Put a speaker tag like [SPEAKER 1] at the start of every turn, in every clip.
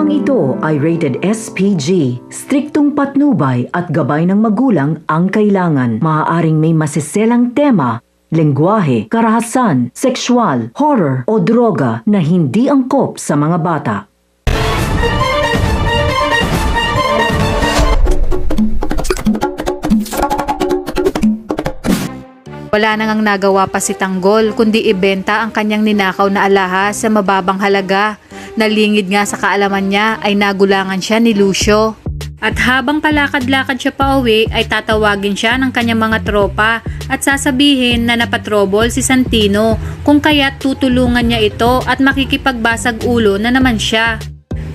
[SPEAKER 1] Librong ito ay rated SPG. Striktong patnubay at gabay ng magulang ang kailangan. Maaaring may masiselang tema, lengguwahe, karahasan, sexual, horror o droga na hindi angkop sa mga bata.
[SPEAKER 2] Wala nang nagawa pa si Tanggol kundi ibenta ang kanyang ninakaw na alahas sa mababang halaga. Nalingid nga sa kaalaman niya ay nagulangan siya ni Lucio. At habang palakad-lakad siya pauwi ay tatawagin siya ng kanyang mga tropa at sasabihin na napatrobol si Santino kung kaya't tutulungan niya ito at makikipagbasag ulo na naman siya.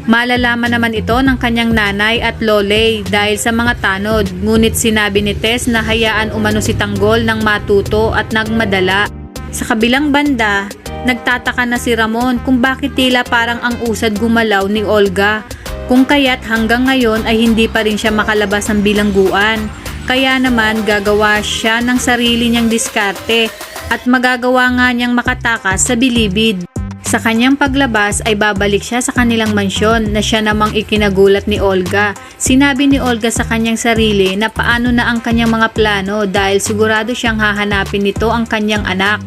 [SPEAKER 2] Malalaman naman ito ng kanyang nanay at loley dahil sa mga tanod, ngunit sinabi ni Tess na hayaan umano si Tanggol ng matuto at nagmadala. Sa kabilang banda, nagtataka na si Ramon kung bakit tila parang ang usad gumalaw ni Olga, kung kaya't hanggang ngayon ay hindi pa rin siya makalabas ng bilangguan. Kaya naman gagawa siya ng sarili niyang diskarte at magagawa nga niyang makatakas sa bilibid. Sa kanyang paglabas ay babalik siya sa kanilang mansyon na siya namang ikinagulat ni Olga. Sinabi ni Olga sa kanyang sarili na paano na ang kanyang mga plano dahil sigurado siyang hahanapin nito ang kanyang anak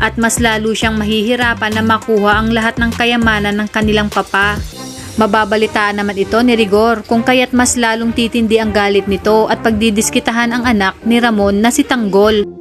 [SPEAKER 2] at mas lalo siyang mahihirapan na makuha ang lahat ng kayamanan ng kanilang papa. Mababalitaan naman ito ni Rigor kung kaya't mas lalong titindi ang galit nito at pagdidiskitahan ang anak ni Ramon na si Tanggol.